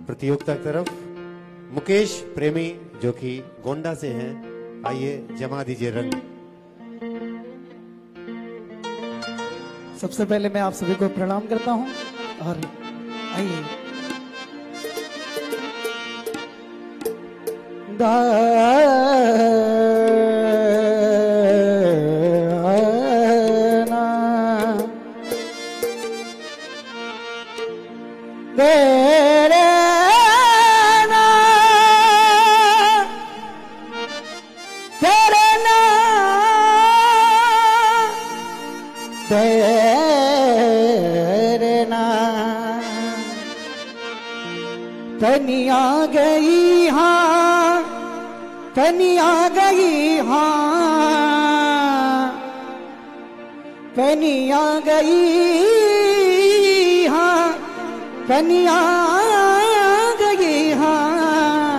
प्रतियोगिता की तरफ मुकेश प्रेमी जो कि गोंडा से हैं, आइए जमा दीजिए रंग। सबसे पहले मैं आप सभी को प्रणाम करता हूं और आइए तनिया गई हाँ, तनिया गई हाँ, तनिया गई हाँ, तनिया गई हाँ।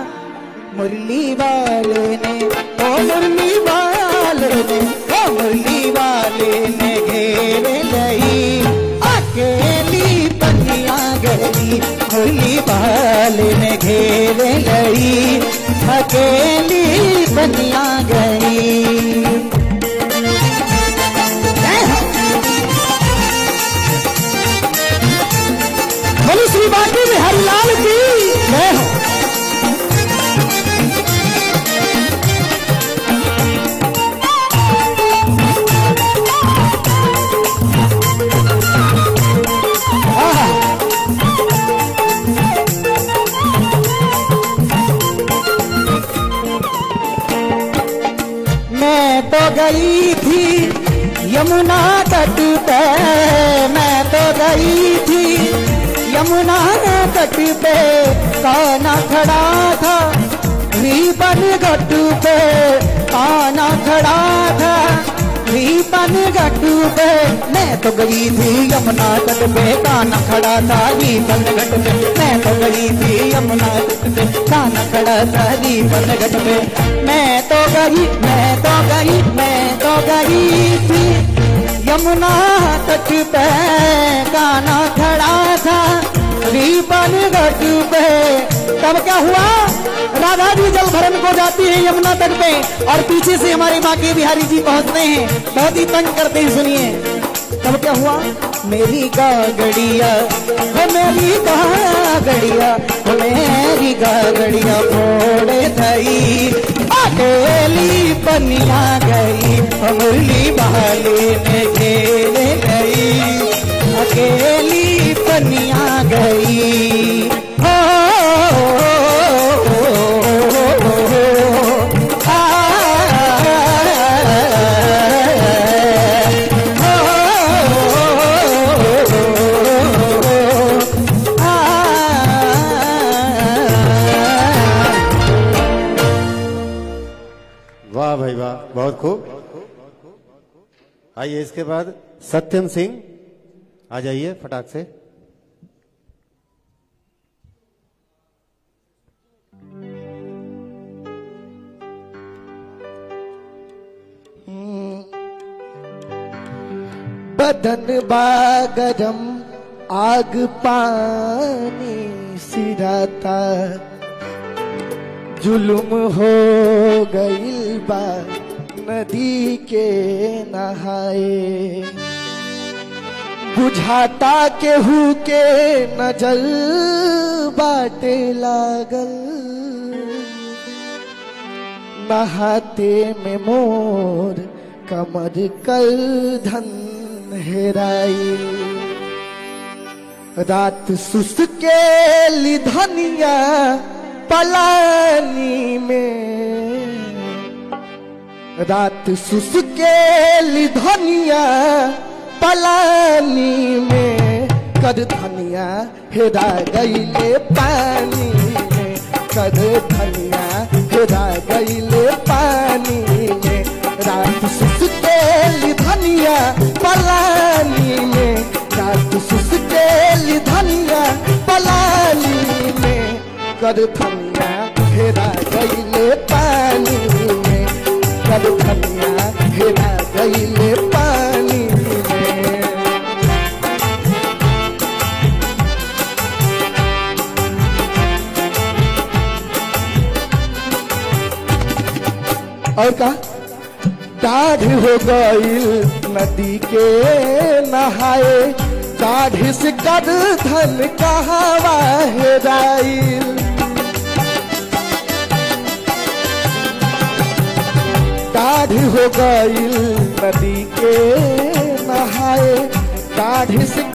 मुरली वाले ने ओ मुरली वाले ने ओ मुरली वाले ने घेर लई अकेली तनिया गई। मुरली वाले ने घेर लई अकेली बनिया गई। बोली श्री बाटी में हरिलाल की जय हो। तो गई थी यमुना तट पे, मैं तो गई थी यमुना तट पे, काना खड़ा था रीपन घट पे, काना खड़ा था रीपन घट पे। मैं तो गई थी यमुना तट पे, काना खड़ा था रीपन घट पे। मैं तो गई थी यमुना तट पे, काना खड़ा था रीपन घट पे। मैं तो गई, मैं तो गई, मैं तो गई थी यमुना तट पे, काना खड़ा था रीपन घट पे। तब क्या हुआ, राधा जी जल भरन को जाती है यमुना तट पे और पीछे से हमारे बांके बिहारी जी पहुंचते हैं, बहुत ही तंग करते हैं। सुनिए तब क्या हुआ, मेरी गागड़िया हो, मेरी गागड़िया हो, मेरी गागड़िया फोड़े थई अकेली बनिया गई। मुरली वाले ने घेर गई अकेली बनिया गई। हो वाह भाई वाह, बहुत खूब। आइए इसके बाद सत्यम सिंह आ जाइए फटाक से। बदन बागरम आग पानी सिराता, जुल्म हो गइल बा नदी के नहाए। बुझाता केहू के नजर बाटे लागल, नहाते में मोर कमर कर धन हेराई। रात सुसकेली धनिया पलानी में, रात सुसकेली धनिया पलानी में, कर धनिया हेरा गईले पानी में, कर धनिया हेरा गईले पानी में। रात सुसकेली धनिया पलानी में, रात सुसकेली धनिया पलानी में, कर धनिया हेरा गईले पानी में, कर धनिया हेरा गईले पानी में। और का दाढ़ हो गई नदी के नहाए, दाढ़ से कर धन कहवा हेराइल। दाढ़ हो गई नदी के नहाए, दाढ़ से